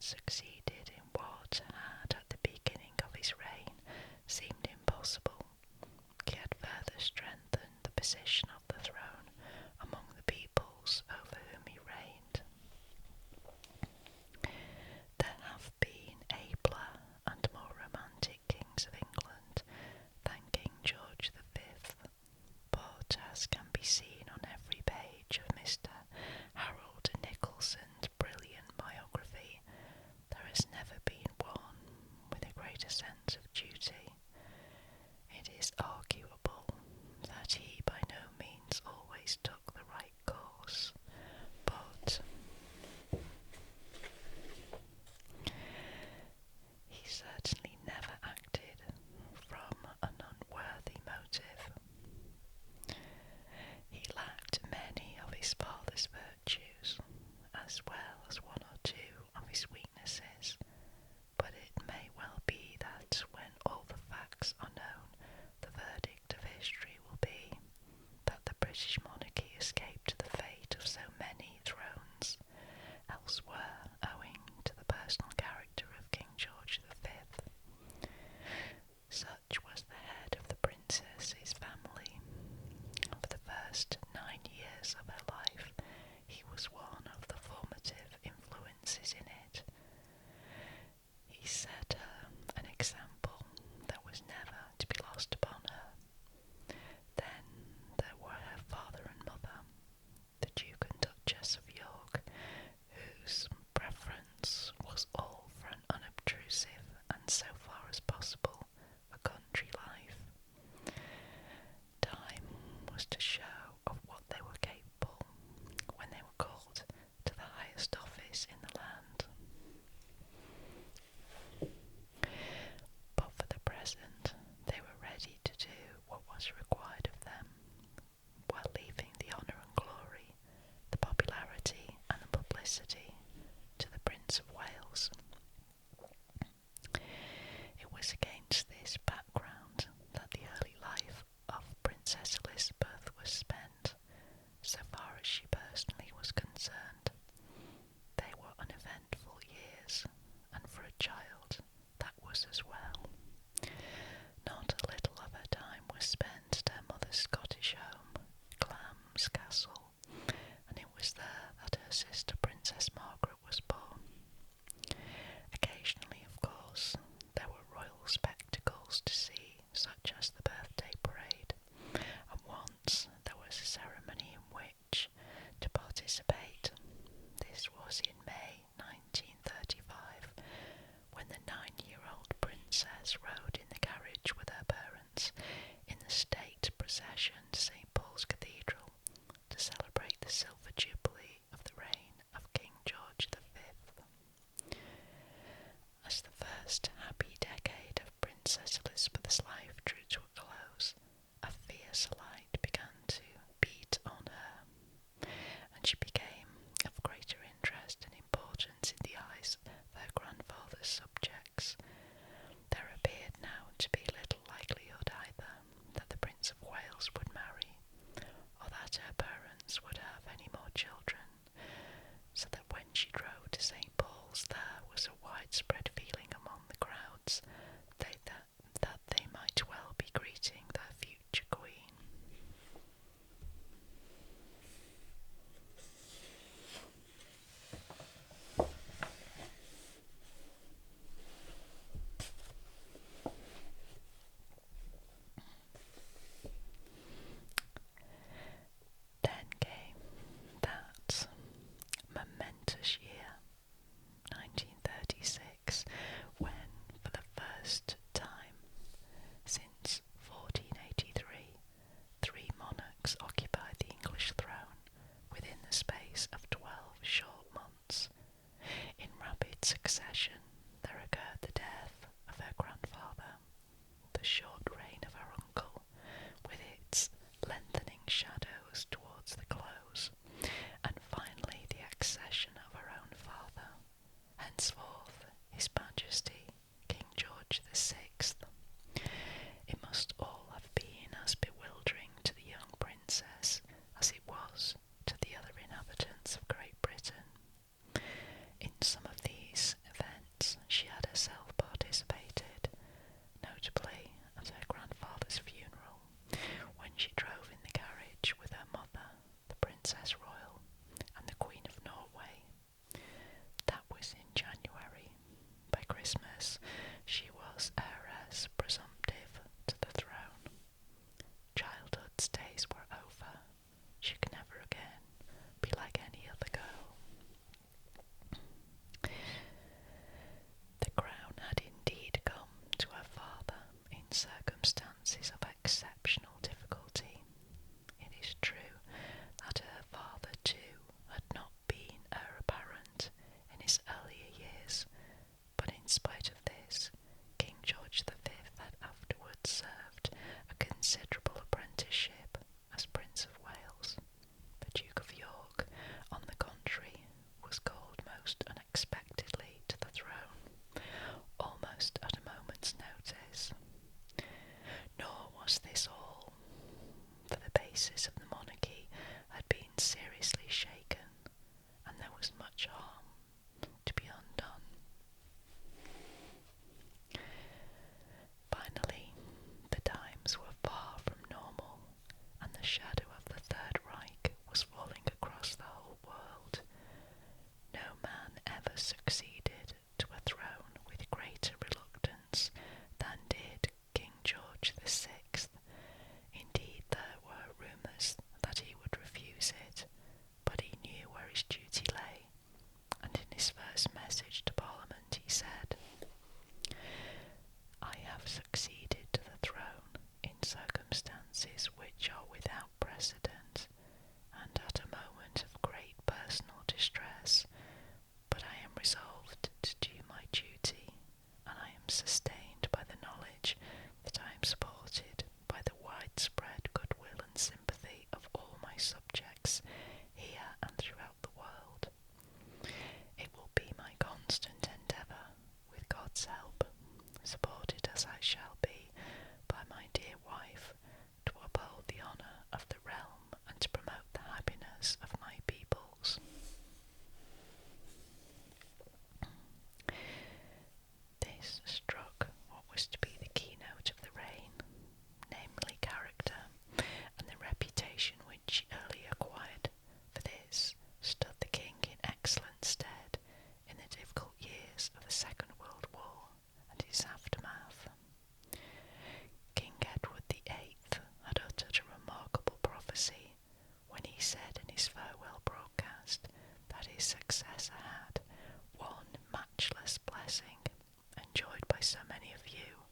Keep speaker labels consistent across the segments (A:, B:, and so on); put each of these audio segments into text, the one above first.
A: succeeded in what had at the beginning of his reign seemed impossible. He had further strengthened the position of the throne among the peoples over whom he reigned. There have been abler and more romantic kings of England than King George V, but as can be seen on every page of Mr. Harold Nicholson's brilliant biography, there has never been one with a greater sense of duty. It is arguable that he by no means always took the right course, but he certainly never acted from an unworthy motive. He lacked many of his father's virtues, as well as one or two of his weaknesses, but it may well be that when all the facts are known, the verdict of history will be that the British monarchy escaped the fate of so many thrones elsewhere owing to the personal character of King George V. Such was the head of the princess's family. For the first 9 years of her life, he was one of the formative influences in it. He set her an example that was never to be lost upon her. Then there were her father and mother, the Duke and Duchess of York, whose preference was all for an unobtrusive and, so far as possible, a country life. Time was to show of what they were capable when they were called to the highest office in the land. But for the present, they were ready to do what was required of them, while leaving the honour and glory, the popularity and the publicity to the Prince of Wales. It was against this background that the early life of Princess Elizabeth was spent, so far as she personally was concerned. They were uneventful years, and for a child that was as well. Not a little of her time was spent at her mother's Scottish home, Glamis Castle, and it was there that her sister Princess Margaret was born. Occasionally, of course, there were royal spectacles to see, such as the birthday parade, and once there was a ceremony in which to participate. This was in May 1935, when the 9-year-old princess rode in the carriage with her parents in the state procession to St. Paul's Cathedral to celebrate the silver jubilee of the reign of King George V. As the first happy decade of Princess Elizabeth's life drew to a close, a fierce light began to beat on her, and she became of greater interest and importance in the eyes of her grandfather's subjects. There appeared now to be little likelihood either that the Prince of Wales would marry, or that her parents would have any more children, so that when she drove to St. Paul's there was a widespread feeling among the crowds that they might well be greeting their future queen. Then came that momentous year, 1936, when, for the first time since 1483, 3 monarchs occupied the English throne within the space of 12 short months. In rapid succession there occurred the death of her grandfather, the short reign of her uncle, with its lengthening shadows towards the close, and finally the accession of her own father, henceforth His Majesty King George VI. It must all have been as bewildering to the young princess as it was to the other inhabitants of Great Britain. In some of these was heiress presumptive to the throne. Childhood's days were over. She could never again be like any other girl. The crown had indeed come to her father in circumstances of exceptional difficulty. It is true that her father too had not been heir apparent in his earlier years, but in spite of this, King George V had afterwards served a considerable apprenticeship as Prince of Wales. The Duke of York, on the contrary, was called most unexpectedly to the throne, almost at a moment's notice. Nor was this all, for the basis of the monarchy had been seriously shaken, and there was much harm to be undone. Finally, the times were far from normal, and the shadow of the Third Reich was falling across the whole world. No man ever succeeded to a throne with greater reluctance than did King George VI. Indeed, there were rumours that he would refuse it, but he knew where his duty lay, and in his first message to Parliament he said, "I have succeeded to the throne in circumstances which are without precedent, and at a moment of great personal distress, but I am resolved to do my duty, and I am sustained by the knowledge that I am supported by the widespread goodwill and sympathy of all my subjects here and throughout the world. It will be my constant endeavour, with God's help, supported as I shall be by my dear wife, to uphold the honour of the realm and to promote the happiness of my peoples." This struck what was to be the keynote of the reign, namely character, and the reputation which he early acquired. For this stood the king in excellent stead in the difficult years of the Second World War and its aftermath. King Edward VIII had uttered a remarkable prophecy when he said in his farewell broadcast that his successor had one matchless blessing, enjoyed by so many of you,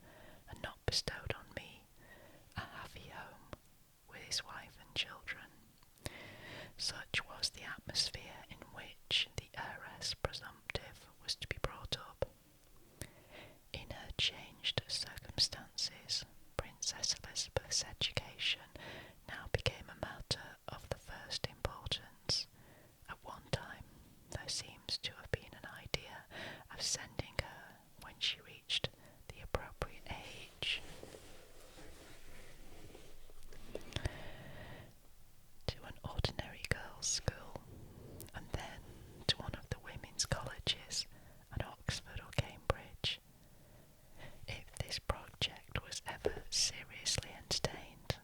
A: and not bestowed on me, a happy home with his wife and children. Such was the atmosphere in which the heiress presumptive was to be brought up. In her changed circumstances, Princess Elizabeth's education now became a matter of the first importance. At one time, there seems to have been an idea of sending her, when she reached the appropriate age, to an ordinary girls' school, and then to one of the women's colleges at Oxford or Cambridge. If this project was ever seriously entertained,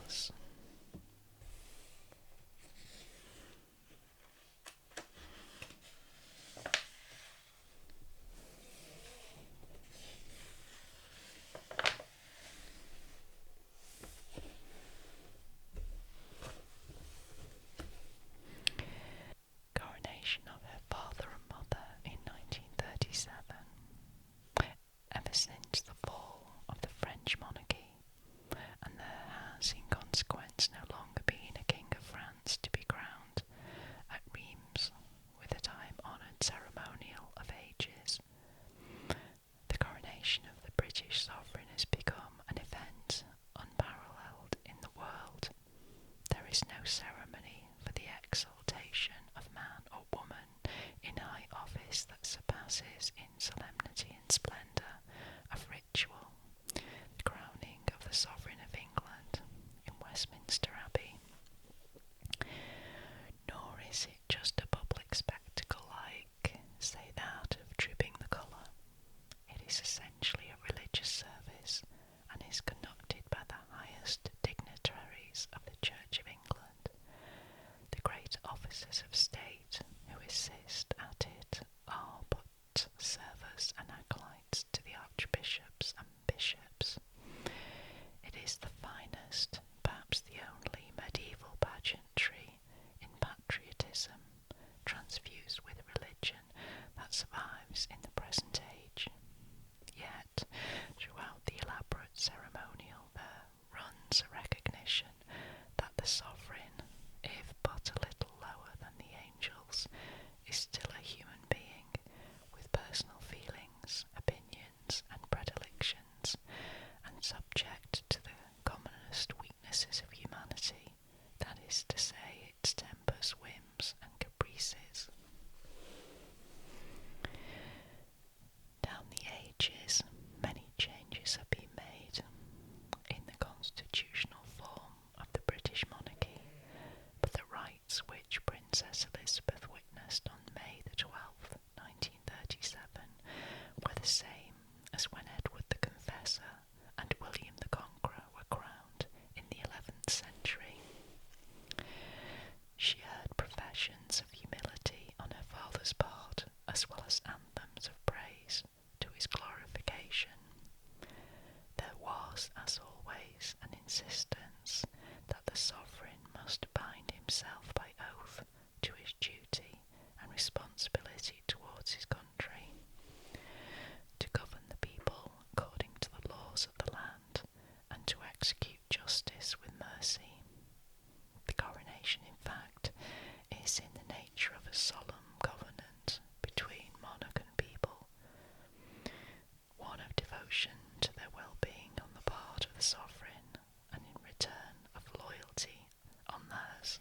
A: Palace. Coronation of her father and mother in 1937. Ever since the fall of the French monarchy, and there has in consequence no longer been a King of France to be crowned at Reims with a time-honoured ceremonial of ages, the coronation of the British sovereign has become an event unparalleled in the world. There is no ceremony for the exaltation of man or woman in high office that surpasses in solemnity and splendour of ritual the crowning of the Sovereign of England in Westminster Abbey. Nor is it just a public spectacle like, say, that of Trooping the Colour. It is essentially a religious service and is conducted by the highest dignitaries of the Church of England. The great officers of state who assist at it are but servers and acolytes to the archbishops and bishops. It is the finest, perhaps the only medieval pageantry in patriotism, transfused with religion, that survives in the present age. Yet, throughout the elaborate ceremonial there runs a recognition that the sovereign, if but a little lower than the angels, is still a human being with personal feelings, opinions, and predilections, and subject to the commonest weaknesses of humanity, that is to say, its tempers, whims, and caprices. Down the ages, many changes have been made in the constitutional form of the British monarchy, but the rights which Princess Elizabeth witnessed on May the 12th, 1937, were the same as when Edward the Confessor and William the Conqueror were crowned in the 11th century. She heard professions of humility on her father's part, as well as anthems of praise to his glorification. There was, as always, an insistence that the sovereign must bind himself by oath to his duty and responsibility towards his country, to govern the people according to the laws of the land, and to execute justice with mercy. The coronation, in fact, is in the nature of a solemn covenant between monarch and people, one of devotion to their well-being on the part of the sovereign, and in return of loyalty on theirs.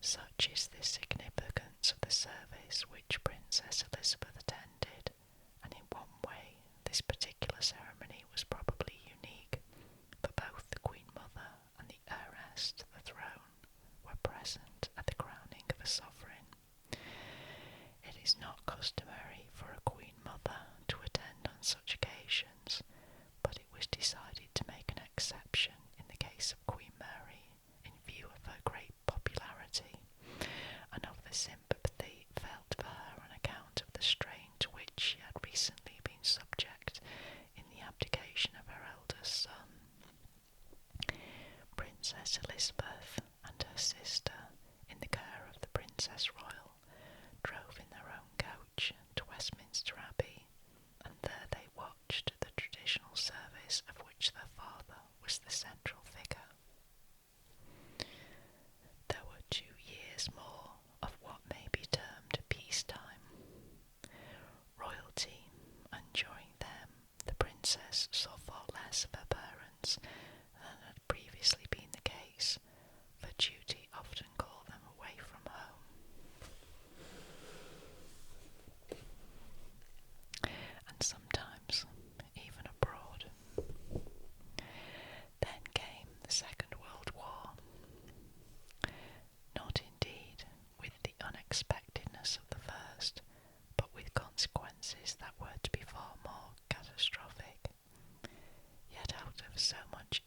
A: Such is the significance of the service which Princess Elizabeth attended, and in one way this particular ceremony was probably unique, for both the Queen Mother and the heiress to the throne were present at the crowning of a sovereign. It is not customary for a Queen Mother to attend on such occasions, but it was decided to make an exception in the case of Queen Mary, in view of her great popularity, and of the sympathy felt for her on account of the strain to which she had recently been subject in the abdication of her eldest son. Princess Elizabeth and her sister, in the care of the Princess Royal, drove in their own coach to Westminster Abbey, and there they watched the traditional service of which their father was the central figure. There were 2 years more of what may be termed peacetime. Royalty, and during them the princess saw far less of her parents than had previously been the case, for duty often called them away from home. And sometimes even abroad. Then came the Second World War. Not indeed with the unexpectedness of the first, but with consequences that were to be far more catastrophic. Yet out of so much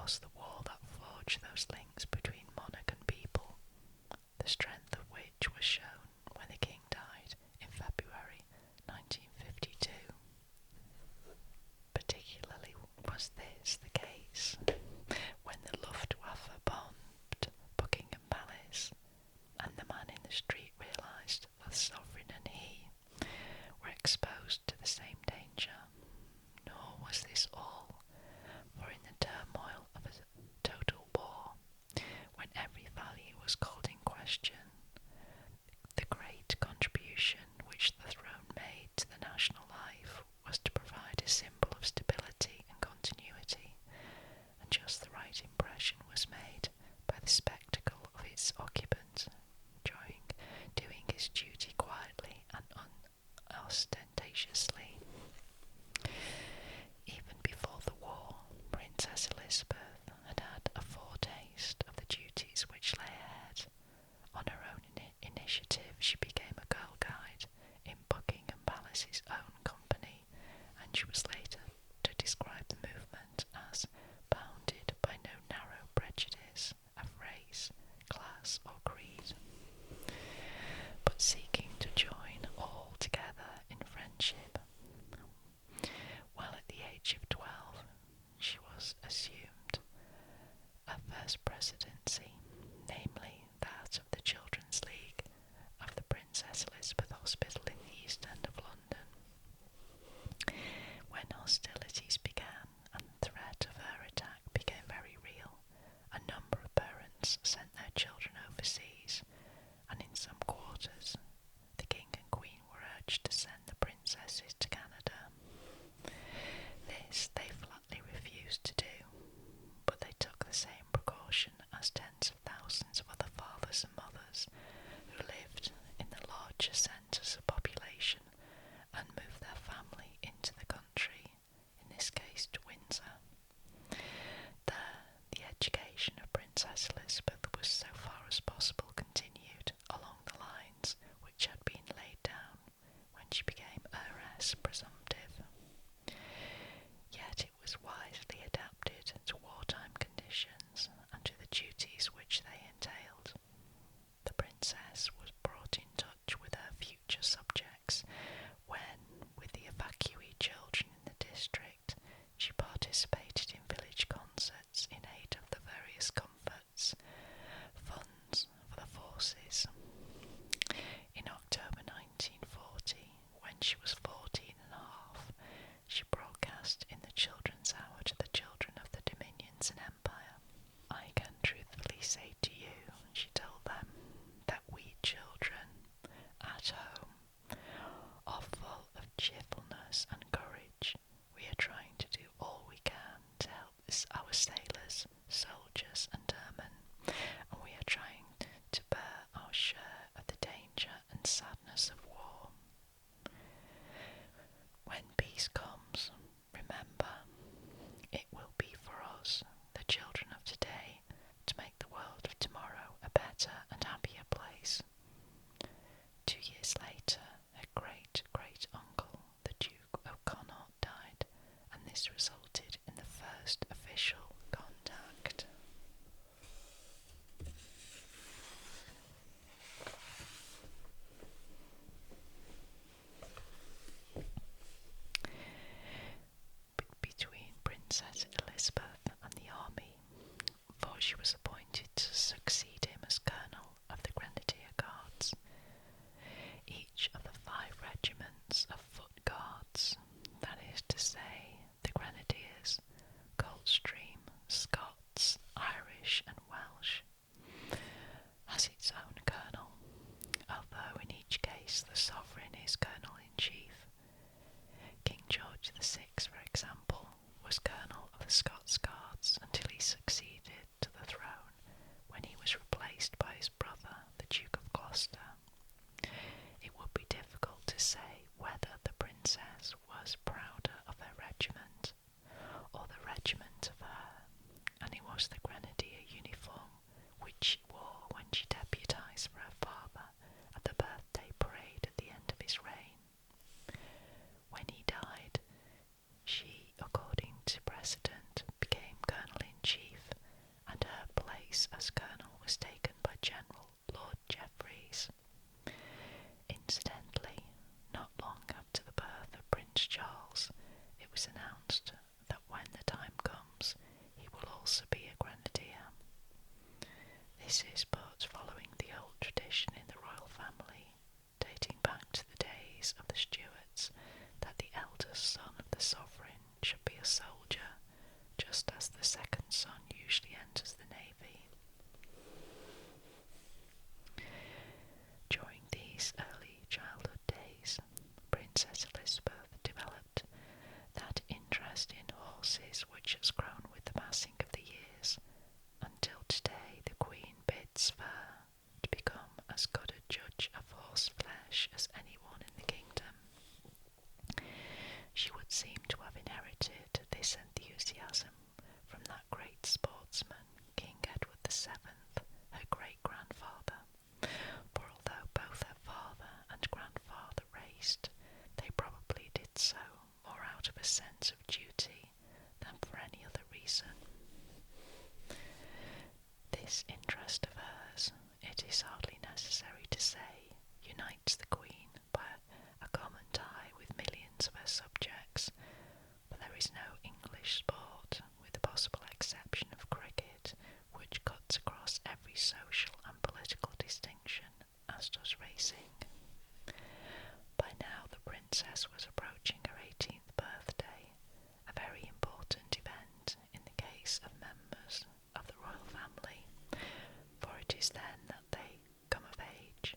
A: was the war that forged those links between monarch and people, the strength of which was shown when the king died in February 1952. Particularly was this the case when the Luftwaffe bombed Buckingham Palace, and the man in the street realised that the sovereign and he were exposed to the same danger. Nor was this all, for in the turmoil of a total war, when every value was called in question, the great contribution which the throne made to the national life was to provide a symbol of stability and continuity, and just the right impression was made by the spectacle of its occupant, doing his duty quietly and unostentatiously. Even before the war, Princess Elizabeth had had a foretaste of the duties which lay ahead. On her own initiative, she became a girl guide in Buckingham Palace's own company, and she was later to describe the movement as bounded by no narrow prejudice of race, class, or creed, but seeking to join all together in friendship. While at the age of 12, she was assumed a first presidency, namely that of the Children's League of the Princess Elizabeth Hospital in the East End of London. When hostilities began and the threat of her attack became very real, a number of parents sent their children overseas, and in some quarters the King and Queen were urged to send the princesses to Canada. This they flatly refused to do, but they took the same precaution as tens of thousands of other fathers and mothers who lived in the larger centres of population and moved their family into the country, in this case to Windsor. There, the education of Princess Elizabeth was so far as possible continued along the lines which had been laid down when she became heiress presumptive. Yet it was wisely adapted to wartime conditions and to the duties which they entailed. The princess was brought in touch with her future subjects when, with the evacuee children in the district, she participated in village concerts in aid of the various comforts, funds for the forces. In October 1940, when she was 14 and a half, she broadcast in the Children's Hour to the children of the Dominions and Empire. "I can truthfully say to you," she told them, "that we children at home are full of cheerfulness and courage. We are trying to do all we can to help our sailors, soldiers and airmen, and we are trying to bear our share of the danger and sadness of war. When peace comes, remember, it will be for us, the children of today, to make the world of tomorrow a better and happier place." 2 years later, her great-great-uncle, the Duke of Connaught, died, and this resulted in the first official contact. Between Princess Elizabeth and the army, for she was appointed to succeed him as Colonel of the Grenadier Guards. Each of the 5 regiments of foot guards, that is to say, the Grenadiers, Coldstream, Scots, Irish and Welsh, has its own colonel, although in each case the sovereign is Colonel-in-Chief. King George VI, for example, was Colonel of the Scots Guards until he succeeded to the throne, when he was replaced by his brother, the Duke of Gloucester. It would be difficult to say whether the princess was prouder of her regiment, or the regiment of her, and it was the Grenadier uniform which she wore when she deputised for her father at the birthday parade at the end of his reign. When he died, she, according to precedent, became This is but following the old tradition in the royal family, dating back to the days of the Stuarts, that the eldest son of the sovereign should be a soldier, just as the second son usually enters the navy. During these early childhood days, Princess Elizabeth developed that interest in horses which has grown with the passing of the years, until today the Queen bids fair to become as good a judge of horse flesh as anyone in the kingdom. She would seem to have inherited this enthusiasm from that great sportsman, King Edward VII, her great-grandfather, for although both her father and grandfather raced, they probably did so more out of a sense of duty than for any other reason. This interest of hers, it is hardly necessary to say, unites the Queen by a common tie with millions of her subjects, for there is no English sport, with the possible exception of cricket, which cuts across every social and political distinction, as does racing. By now the Princess was approaching her 18th birthday, a very important event in the case of members of the royal family, for it is then that they come of age.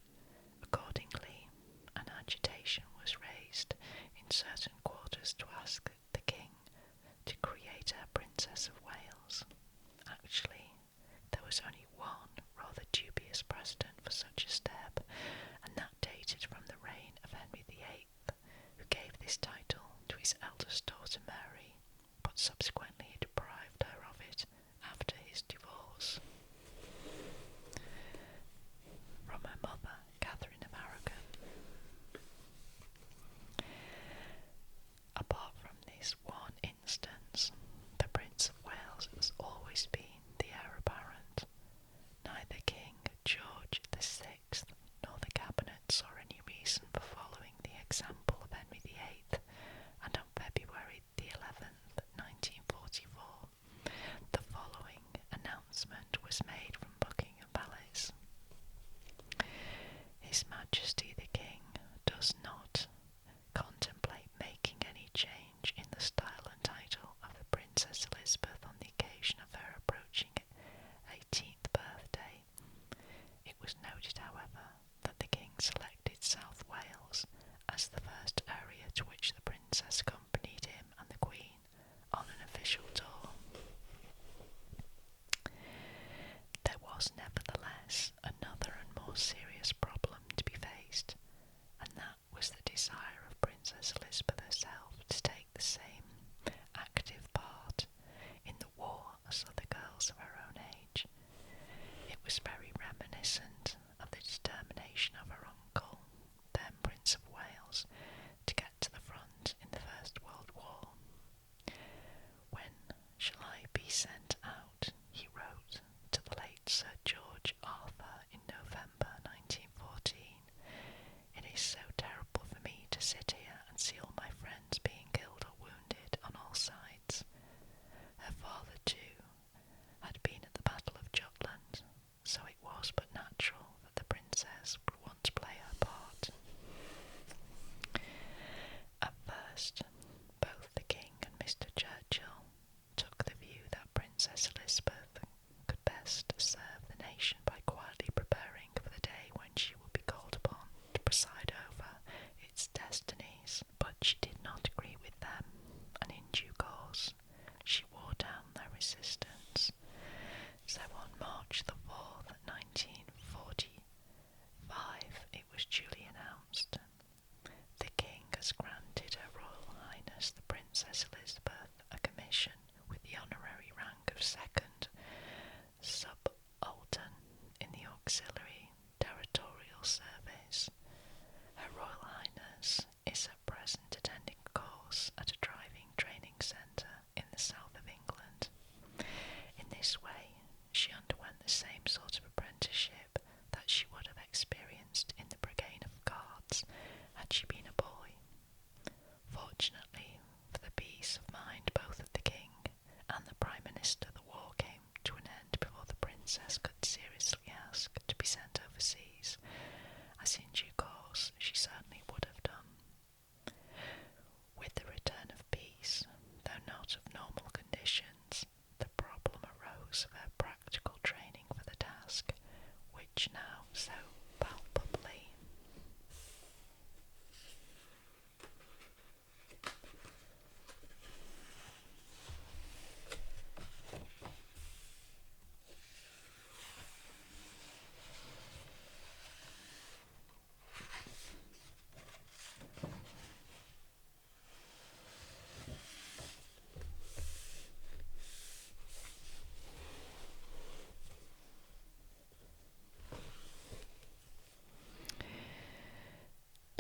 A: Accordingly, an agitation was raised in certain quarters to ask the King to create her Princess of Wales. Actually, there was only one rather dubious precedent for such a step, and that dated from the reign of Henry VIII, who gave this title to his eldest daughter Mary, but subsequently deprived her of it after his divorce. From her mother, Catherine of Aragon. Apart from this one instance, the Prince of Wales has always been the heir apparent. Neither King George VI nor the Cabinet saw any reason for following the example of Henry VIII, and on February the 11th, 1944, the following announcement was made from Buckingham Palace. His Majesty the King does not contemplate making any change in the style and title of the Princess Elizabeth on the occasion of her approaching 18th birthday. It was noted, however, that the King selected South Wales as the first area to which the Princess accompanied him and the Queen on an official tour. There was nevertheless another and more serious problem to be faced, and that was the desire of Princess Elizabeth herself to take the same active part in the war as other girls of her own age. It was very reminiscent of the determination of her uncle, then Prince of Wales, to get to the front in the First World War. "When shall I be sent out?" he wrote to the late Sir George Arthur in November 1914. "It is so terrible for me to sit here and see all my friends being killed or wounded on all sides." Her father, too, had been at the Battle of Jutland, so it was but natural that the Princess would want to play her part. At first, both the King and Mr. Churchill took the view that Princess Elizabeth could best serve the nation by quietly preparing for the day when she would be called upon to preside over its destinies, but she did not agree with them, and in due course she wore down their resistance. So on March the 4th, 1945, it was duly announced: "The King has granted Her Royal Highness the Princess Elizabeth a commission with the honorary rank of second subaltern in the Auxiliary Territorial Service. Her Royal Highness is at present attending a course at a driving training centre in the south of England. In this way, she underwent the same sort of apprenticeship that she would have experienced in the Brigade of Guards had she been a boy. Fortunately for the peace of mind both of the King and the Prime Minister, the war came to an end before the Princess could seriously sent overseas, as in due course she certainly would have done. With the return of peace, though not of normal conditions, the problem arose of her practical training for the task, which now so palpably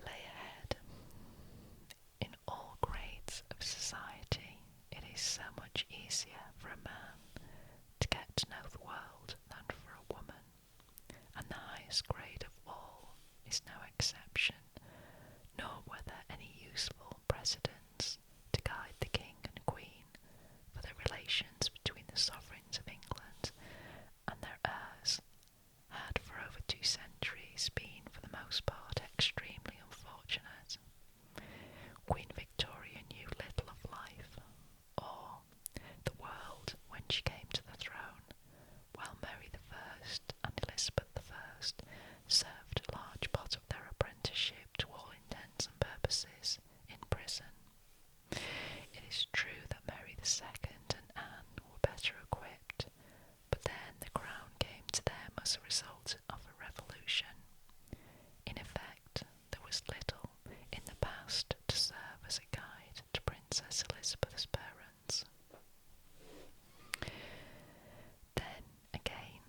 A: lay ahead. In all grades of society, it is so much easier for a man to get to know the world than for a woman, and the highest grade of all is no exception, nor were there any useful precedents to guide the king and queen, for the relations between the sovereigns of England and their heirs had for over 2 centuries been for the most part extremely unfortunate. Queen Victoria knew little of life, or the world, when she came to the throne, while Mary I and Elizabeth I served a large part of their apprenticeship to all intents and purposes in prison. It is true that Mary II and Anne were better equipped, but then the crown came to them as a result of a revolution. In effect, there was little in the past to serve as a guide to Princess Elizabeth's parents. Then, again,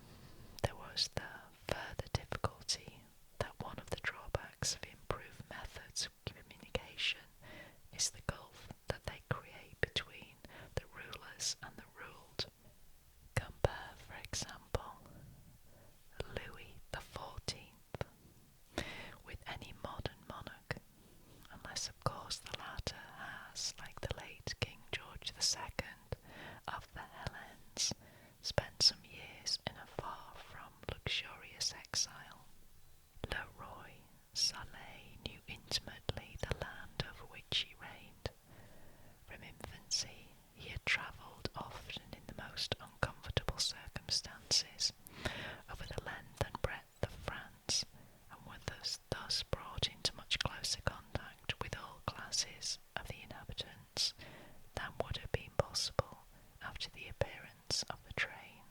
A: there was the further difficulty that one of the drawbacks of improved methods of communication is the gulf that they create between the rulers and the ruled. Compare, for example, Louis XIV with any modern monarch, unless of course the latter has, like the late King George II of the Hellenes, spent some years in a far from luxurious exile. Le Roi Saleh knew intimately the land over which he reigned. From infancy he had travelled often in the most uncomfortable circumstances over the length and breadth of France, and was thus brought into much closer contact with all classes of the inhabitants than would have been possible after the appearance of the train,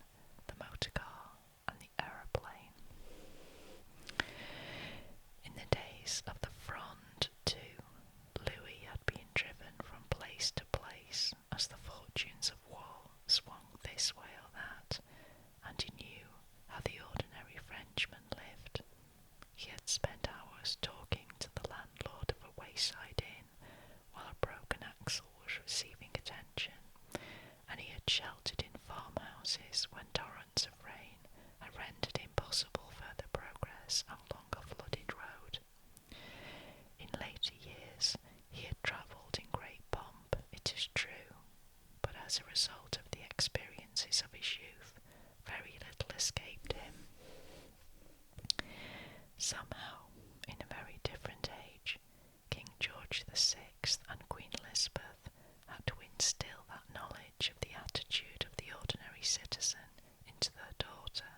A: the motor car, and the aeroplane. In the days of the Fronde, too, Louis had been driven from place to place as the fortunes of war swung this way or that, and he knew how the ordinary Frenchman lived. He had spent hours talking to the landlord of a wayside inn while a broken axle was receiving attention, and he had sheltered in farmhouses when torrents of rain had rendered impossible further progress along a flooded road. In later years he had travelled in great pomp, it is true, but as a result of the experiences of his youth, very little escaped him. Somehow, in a very different age, King George VI and Queen Elizabeth had to instill that knowledge of the attitude of the ordinary citizen into their daughter,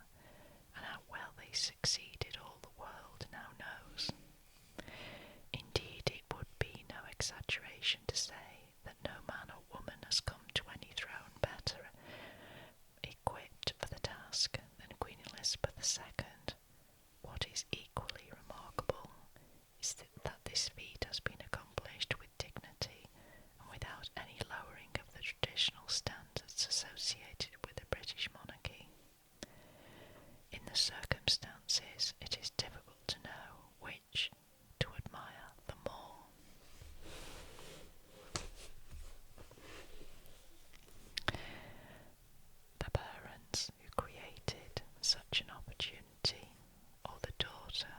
A: and how well they succeeded all the world now knows. Indeed, it would be no exaggeration to say that no man or woman has come to any throne better equipped for the task than Queen Elizabeth II. What is equally remarkable is that this feat has been accomplished with dignity and without any lowering of the traditional standards associated with the British monarchy. In the circumstances, it is difficult to know which to admire the more. The parents who created such an opportunity, or the daughter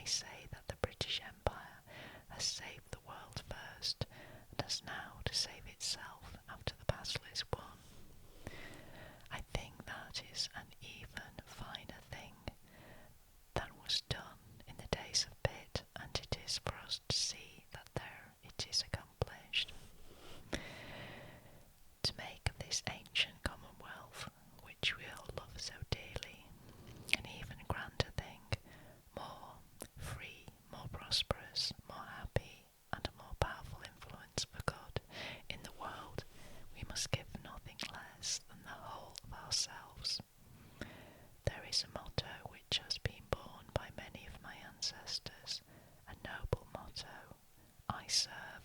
A: may say that the British Empire has saved the world first and has now to save itself after the battle is won. I think that is an even finer thing than was done in the days of Pitt, and it is for us to see that there it is accomplished. To make of this ancient commonwealth, which we all love so dearly, an even grander thing, more free, more prosperous, more happy, and a more powerful influence for good in the world, we must give nothing less than the whole of ourselves. There is a motto which has been borne by many of my ancestors, a noble motto, I serve.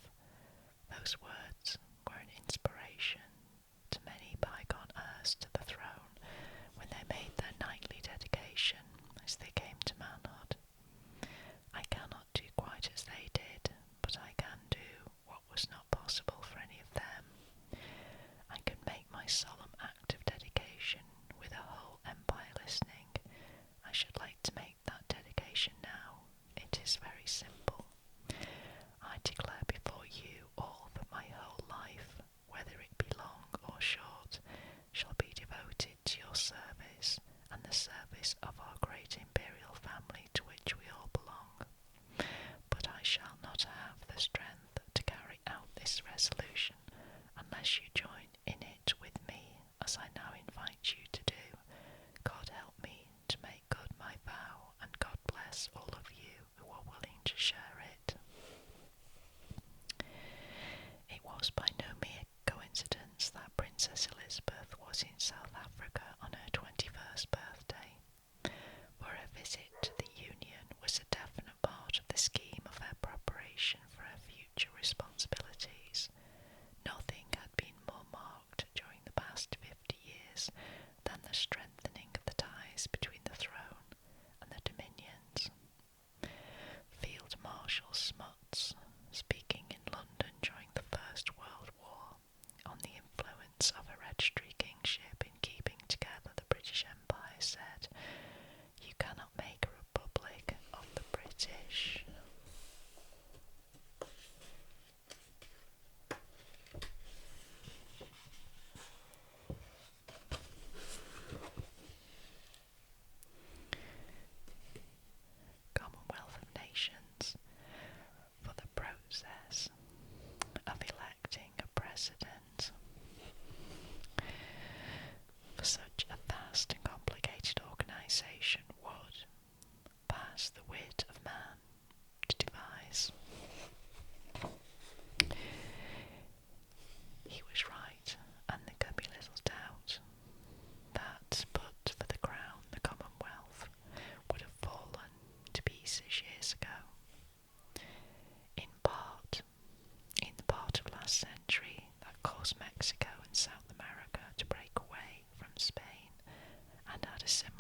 A: Those words were an inspiration to many bygone heirs to the throne when they made their knightly dedication as they came to manhood. I cannot do quite as they did, but I can do what was not possible for any of them. I can make my solemn act of dedication with a whole empire listening. I should like to make that dedication now. It is very simple. I declare before you all that my whole life, whether it be long or short, shall be devoted to your service and the service of our great imperial family to which we all belong. But I shall not have the strength to carry out this resolution unless you join in it with me, as I now invite you to do. God help me to make good my vow, and God bless all of you who are willing to share it. It was by no mere coincidence that Princess Elizabeth was in South Africa on her 21st birthday, for her visit to the Union was a definite part of the scheme of her preparation for her future responsibilities. Nothing had been more marked during the past 50 years than the strengthening of the ties between the throne and the dominions. Field Marshal Smuts, speaking in London during the First World War on the influence of hereditary kingship in keeping together the British Empire, said, "You cannot make a republic of the British." Commonwealth of Nations. For the process of electing a president. For such a vast and complicated organisation would pass the wit of man to devise. He was right, and there can be little doubt that but for the crown the Commonwealth would have fallen to pieces years ago. In the part of last century that caused Mexico and South America to break away from Spain and had a similar